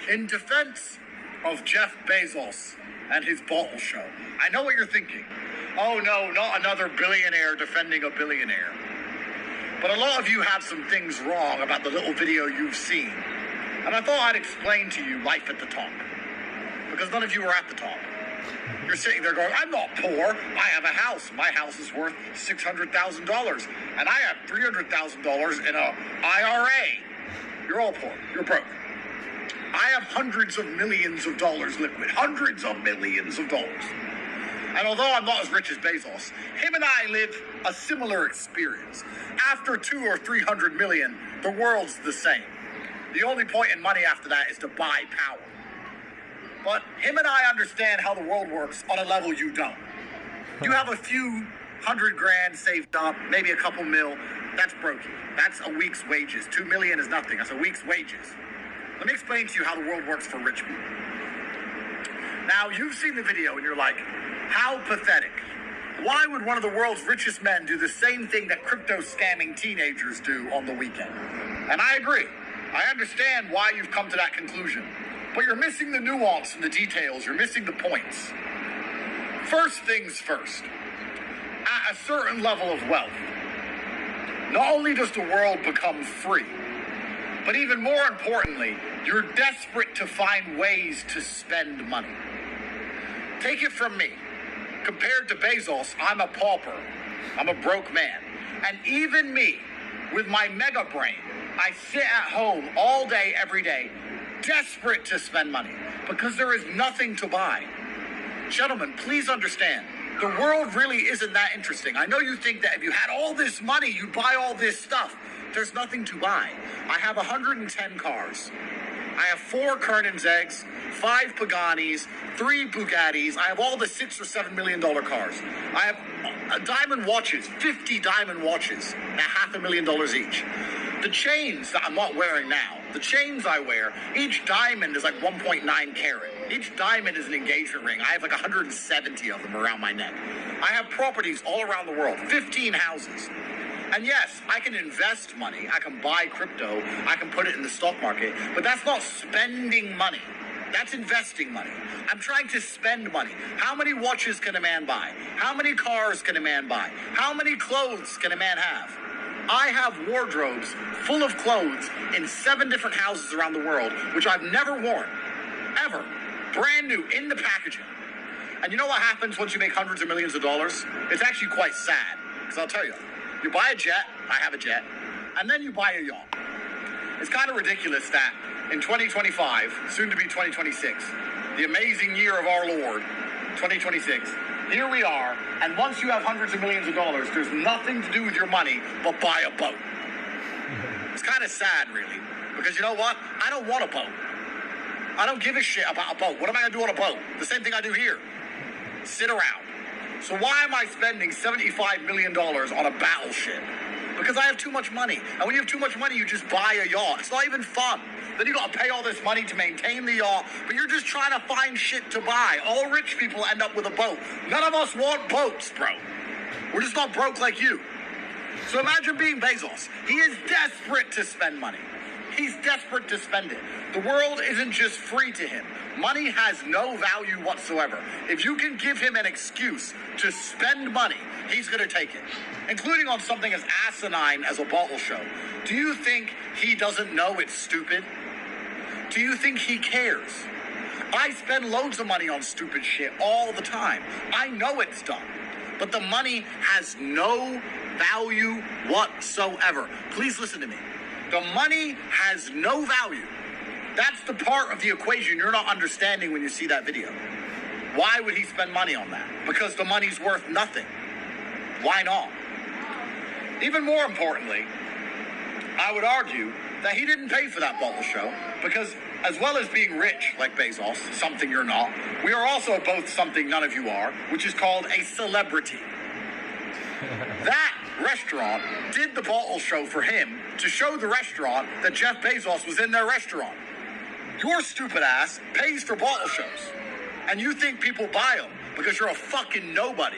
In defense of Jeff Bezos and his bottle show, I know what you're thinking. Oh no, not another billionaire defending a billionaire. But a lot of you have some things wrong about the little video you've seen. And I thought I'd explain to you life at the top. Because none of you are at the top. You're sitting there going, I'm not poor. I have a house. My house is worth $600,000. And I have $300,000 in a IRA. You're all poor. You're broke. I have hundreds of millions of dollars liquid. Hundreds of millions of dollars. And although I'm not as rich as Bezos, him and I live a similar experience. After 200 or 300 million, the world's the same. The only point in money after that is to buy power. But him and I understand how the world works on a level you don't. You have a few $100,000 saved up, maybe a couple mil. That's brokey. That's a week's wages. 2 million is nothing. That's a week's wages. Let me explain to you how the world works for rich people. Now, you've seen the video and you're like, how pathetic. Why would one of the world's richest men do the same thing that crypto scamming teenagers do on the weekend? And I agree. I understand why you've come to that conclusion. But you're missing the nuance and the details. You're missing the points. First things first. At a certain level of wealth, not only does the world become free, but even more importantly, you're desperate to find ways to spend money. Take it from me. Compared to Bezos, I'm a pauper. I'm a broke man. And even me, with my mega brain, I sit at home all day, every day, desperate to spend money because there is nothing to buy. Gentlemen, please understand, the world really isn't that interesting. I know you think that if you had all this money, you'd buy all this stuff. There's nothing to buy. I have 110 cars. I have 4 Kernan's eggs, 5 Paganis, 3 Bugattis. I have all the $6 or $7 million cars. I have diamond watches, 50 diamond watches at $500,000 each. The chains that I'm not wearing now, the chains I wear, each diamond is like 1.9 carat. Each diamond is an engagement ring. I have like 170 of them around my neck. I have properties all around the world, 15 houses. And yes, I can invest money. I can buy crypto. I can put it in the stock market. But that's not spending money. That's investing money. I'm trying to spend money. How many watches can a man buy? How many cars can a man buy? How many clothes can a man have? I have wardrobes full of clothes in 7 different houses around the world, which I've never worn, ever. Brand new, in the packaging. And you know what happens once you make hundreds of millions of dollars? It's actually quite sad, because I'll tell you. You buy a jet, I have a jet, and then you buy a yacht. It's kind of ridiculous that in 2025, soon to be 2026, the amazing year of our Lord, 2026, here we are, and once you have hundreds of millions of dollars, there's nothing to do with your money but buy a boat. It's kind of sad, really, because you know what? I don't want a boat. I don't give a shit about a boat. What am I going to do on a boat? The same thing I do here. Sit around. So why am I spending $75 million on a battleship? Because I have too much money. And when you have too much money, you just buy a yacht. It's not even fun. Then you got to pay all this money to maintain the yacht, but you're just trying to find shit to buy. All rich people end up with a boat. None of us want boats, bro. We're just not broke like you. So imagine being Bezos. He is desperate to spend money. He's desperate to spend it. The world isn't just free to him. Money has no value whatsoever. If you can give him an excuse to spend money, he's going to take it, including on something as asinine as a bottle show. Do you think he doesn't know it's stupid? Do you think he cares? I spend loads of money on stupid shit all the time. I know it's dumb, but the money has no value whatsoever. Please listen to me. The money has no value. That's the part of the equation you're not understanding when you see that video. Why would he spend money on that? Because the money's worth nothing. Why not? Even more importantly, I would argue that he didn't pay for that bottle show because as well as being rich like Bezos, something you're not, we are also both something none of you are, which is called a celebrity. That restaurant did the bottle show for him to show the restaurant that Jeff Bezos was in their restaurant. Your stupid ass pays for bottle shows, and you think people buy them because you're a fucking nobody.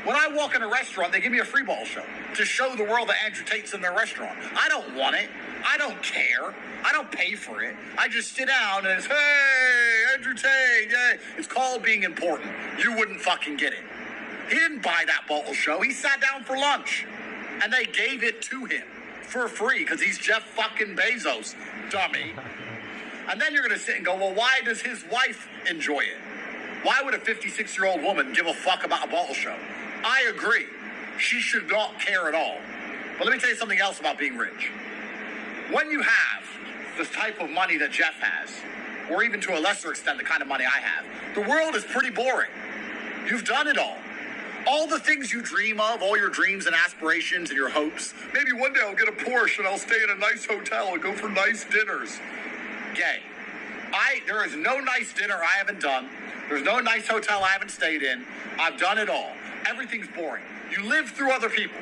When I walk in a restaurant, they give me a free bottle show. to show the world that Andrew Tate's in their restaurant. I don't want it. I don't care. I don't pay for it. I just sit down and it's, hey, Andrew Tate, yay. It's called being important. You wouldn't fucking get it. He didn't buy that bottle show. He sat down for lunch. And they gave it to him for free because he's Jeff fucking Bezos, dummy. And then you're going to sit and go, well, why does his wife enjoy it? Why would a 56-year-old woman give a fuck about a bottle show? I agree. She should not care at all. But let me tell you something else about being rich. When you have the type of money that Jeff has, or even to a lesser extent the kind of money I have, the world is pretty boring. You've done it all. All the things you dream of, all your dreams and aspirations and your hopes. Maybe one day I'll get a Porsche and I'll stay in a nice hotel and go for nice dinners. Gay. There is no nice dinner I haven't done. There's no nice hotel I haven't stayed in. I've done it all. Everything's boring. You live through other people.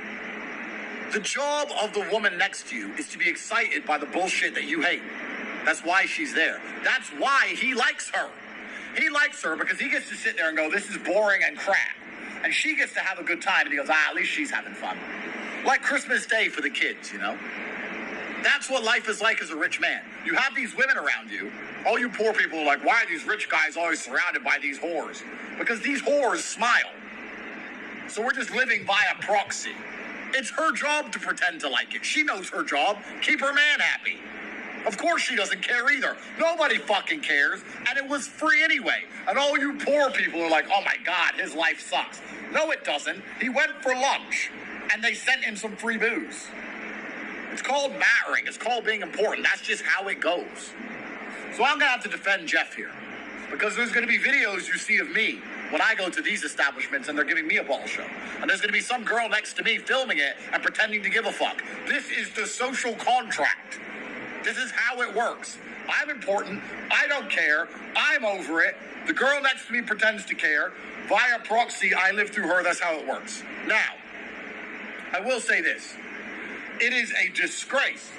The job of the woman next to you is to be excited by the bullshit that you hate. That's why she's there. That's why he likes her. He likes her because he gets to sit there and go, this is boring and crap. And she gets to have a good time and he goes, at least she's having fun. Like Christmas Day for the kids, you know? That's what life is like as a rich man. You have these women around you. All you poor people are like, why are these rich guys always surrounded by these whores? Because these whores smile. So we're just living via proxy. It's her job to pretend to like it. She knows her job. Keep her man happy. Of course she doesn't care either. Nobody fucking cares. And it was free anyway. And all you poor people are like, oh my God, his life sucks. No, it doesn't. He went for lunch and they sent him some free booze. It's called mattering. It's called being important. That's just how it goes. So I'm going to have to defend Jeff here. Because there's going to be videos you see of me when I go to these establishments and they're giving me a bottle show. And there's going to be some girl next to me filming it and pretending to give a fuck. This is the social contract. This is how it works. I'm important. I don't care. I'm over it. The girl next to me pretends to care. Via proxy, I live through her. That's how it works. Now, I will say this. It is a disgrace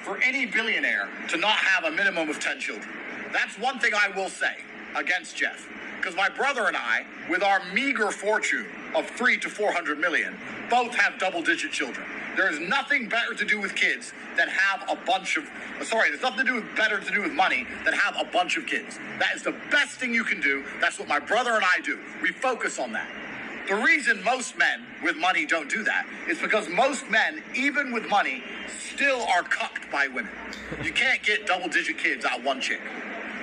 for any billionaire to not have a minimum of 10 children. That's one thing I will say against Jeff. Because my brother and I, with our meager fortune of 300 to 400 million, both have double-digit children. There is nothing better to do with kids than have a bunch of... there's nothing better to do with money than have a bunch of kids. That is the best thing you can do. That's what my brother and I do. We focus on that. The reason most men with money don't do that is because most men, even with money, still are cucked by women. You can't get double-digit kids out of one chick.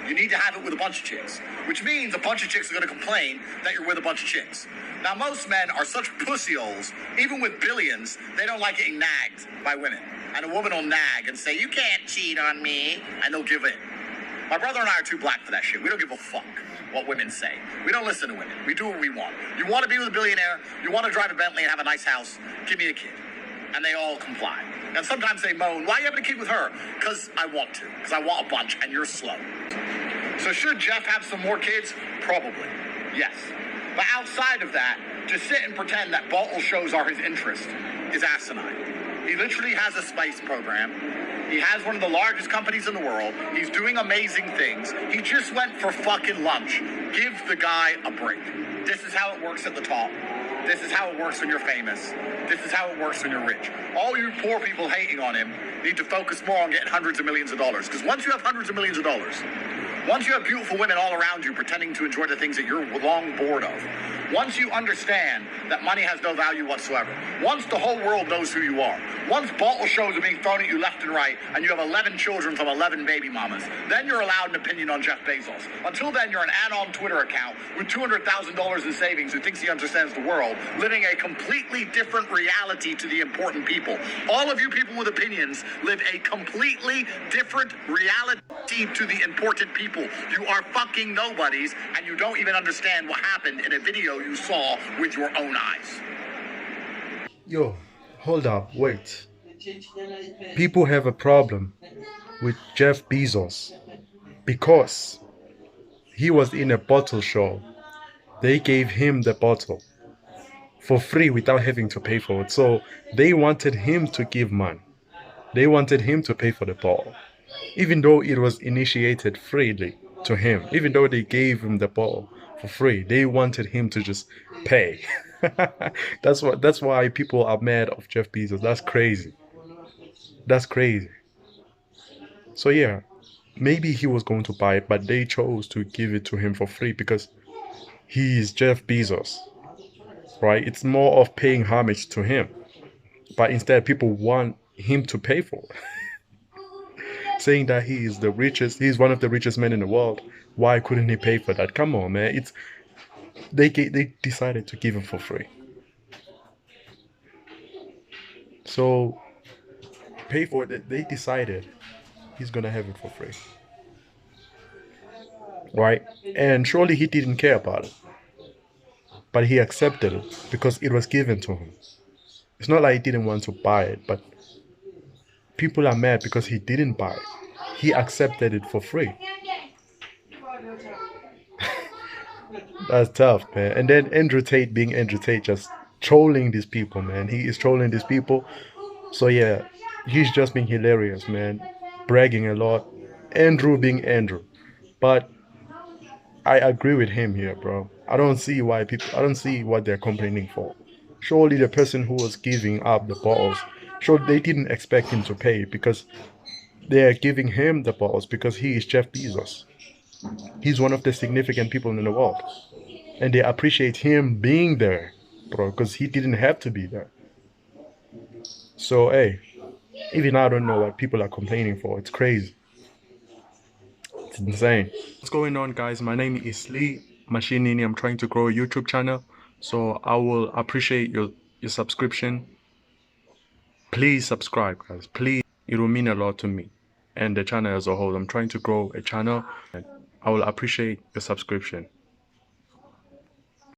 You need to have it with a bunch of chicks, which means a bunch of chicks are going to complain that you're with a bunch of chicks. Now, most men are such pussy holes, even with billions, they don't like getting nagged by women. And a woman will nag and say, you can't cheat on me, and they'll give in. My brother and I are too black for that shit. We don't give a fuck what women say. We don't listen to women. We do what we want. You want to be with a billionaire, you want to drive a Bentley and have a nice house, give me a kid. And they all comply. And sometimes they moan, why are you having a kid with her? Because I want to. Because I want a bunch, and you're slow. So should Jeff have some more kids? Probably. Yes. But outside of that, to sit and pretend that bottle shows are his interest is asinine. He literally has a space program. He has one of the largest companies in the world. He's doing amazing things. He just went for fucking lunch. Give the guy a break. This is how it works at the top. This is how it works when you're famous. This is how it works when you're rich. All you poor people hating on him need to focus more on getting hundreds of millions of dollars. Because once you have hundreds of millions of dollars, once you have beautiful women all around you pretending to enjoy the things that you're long bored of, once you understand that money has no value whatsoever, once the whole world knows who you are, once bottle shows are being thrown at you left and right, and you have 11 children from 11 baby mamas, then you're allowed an opinion on Jeff Bezos. Until then, you're an anon Twitter account with $200,000 in savings who thinks he understands the world, living a completely different reality to the important people. All of you people with opinions live a completely different reality to the important people. You are fucking nobodies, and you don't even understand what happened in a video you saw with your own eyes. Yo, hold up, wait. People have a problem with Jeff Bezos because he was in a bottle show. They gave him the bottle for free without having to pay for it. So they wanted him to give money. They wanted him to pay for the bottle, even though it was initiated freely to him. Even though they gave him the bottle for free, they wanted him to just pay. That's why people are mad of Jeff Bezos. That's crazy. That's crazy. So yeah, maybe he was going to buy it, but they chose to give it to him for free because he is Jeff Bezos, right? It's more of paying homage to him, but instead people want him to pay for it, saying that he is the richest, he's one of the richest men in the world. Why couldn't he pay for that? Come on, man. They decided to give him for free. So pay for it. They decided he's gonna have it for free, right? And surely he didn't care about it, but he accepted it because it was given to him. It's not like he didn't want to buy it, but people are mad because he didn't buy it. He accepted it for free. That's tough, man. And then Andrew Tate being Andrew Tate, just trolling these people, man. He is trolling these people. So yeah, he's just being hilarious, man. Bragging a lot. Andrew being Andrew. But I agree with him here, bro. I don't see what they're complaining for. Surely the person who was giving up the balls, sure they didn't expect him to pay because they're giving him the balls because he is Jeff Bezos. He's one of the significant people in the world. And they appreciate him being there, bro, because he didn't have to be there. So hey, even I don't know what people are complaining for. It's crazy. It's insane. What's going on, guys? My name is Lee Machinini. I'm trying to grow a YouTube channel, so I will appreciate your subscription. Please subscribe, guys. Please, it will mean a lot to me and the channel as a whole. I'm trying to grow a channel, and I will appreciate your subscription.